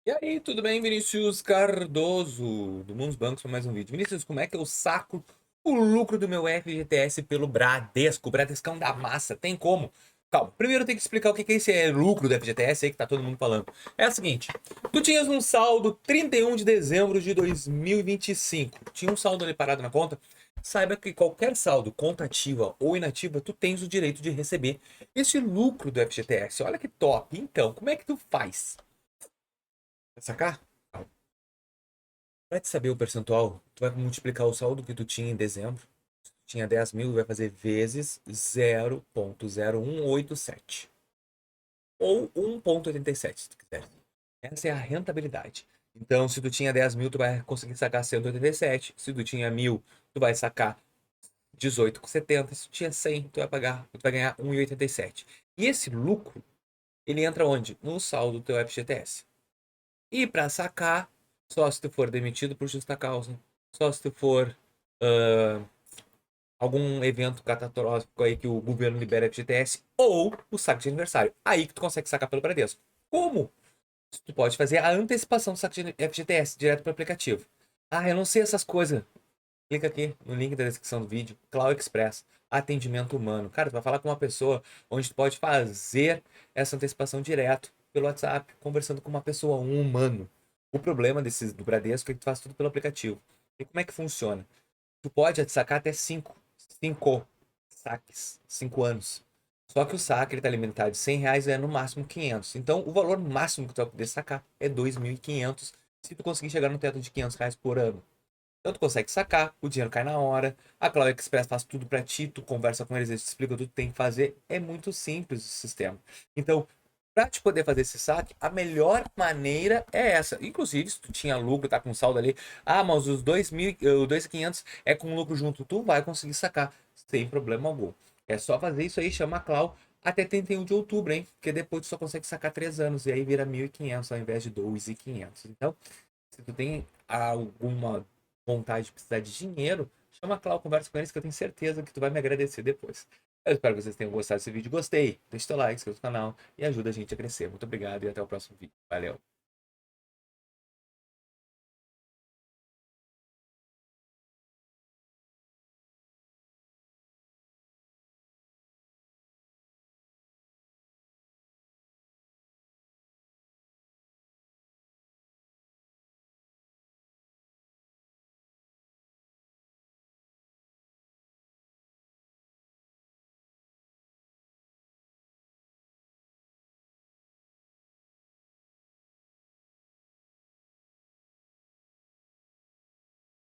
E aí, tudo bem, Vinícius Cardoso, do Mundos Bancos, para mais um vídeo. Vinícius, como é que eu saco o lucro do meu FGTS pelo Bradesco? O Bradescão da massa, tem como? Calma, primeiro eu tenho que explicar o que é esse lucro do FGTS aí que tá todo mundo falando. É o seguinte, tu tinhas um saldo 31 de dezembro de 2025, tinha um saldo ali parado na conta. Saiba que qualquer saldo, conta ativa ou inativa, tu tens o direito de receber esse lucro do FGTS. Olha que top. Então, como é que tu faz? Vai sacar? Para te saber o percentual, tu vai multiplicar o saldo que tu tinha em dezembro. Se tu tinha 10 mil, vai fazer vezes 0,0187. Ou 1,87, se tu quiser. Essa é a rentabilidade. Então, se tu tinha 10 mil, tu vai conseguir sacar 187. Se tu tinha 1.000, tu vai sacar 18,70. Se tu tinha 100, tu vai ganhar 1,87. E esse lucro, ele entra onde? No saldo do teu FGTS. E para sacar, só se tu for demitido por justa causa, só se tu for ah, algum evento catastrófico aí que o governo libera FGTS, ou o saque de aniversário. Aí que tu consegue sacar pelo Bradesco. Como? Tu pode fazer a antecipação do saque de FGTS direto pro aplicativo. Ah, eu não sei essas coisas. Clica aqui no link da descrição do vídeo, Cloud Express, atendimento humano. Cara, tu vai falar com uma pessoa onde tu pode fazer essa antecipação direto pelo WhatsApp, conversando com uma pessoa, um humano. O problema do Bradesco é que tu faz tudo pelo aplicativo. E como é que funciona? Tu pode sacar até 5 saques, 5 anos. Só que o saque ele tá limitado de R$ 100 e é no máximo 500. Então, o valor máximo que tu vai poder sacar é 2.500 se tu conseguir chegar no teto de R$ 500 por ano. Então tu consegue sacar, o dinheiro cai na hora, a Cloud Express faz tudo pra ti, tu conversa com eles, eles te explicam tudo que tem que fazer, é muito simples o sistema. Então, pra te poder fazer esse saque, a melhor maneira é essa. Inclusive, se tu tinha lucro, tá com saldo ali, mas os 2.000, o 2.500 é com lucro junto, tu vai conseguir sacar sem problema algum. É só fazer isso aí, chama a Clau até 31 de outubro, hein? Porque depois tu só consegue sacar 3 anos e aí vira 1.500 ao invés de 2.500. Então, se tu tem alguma vontade de precisar de dinheiro, chama a Clau, conversa com eles que eu tenho certeza que tu vai me agradecer depois. Eu espero que vocês tenham gostado desse vídeo. Gostei? Deixa o teu like, inscreva no canal e ajuda a gente a crescer. Muito obrigado e até o próximo vídeo. Valeu!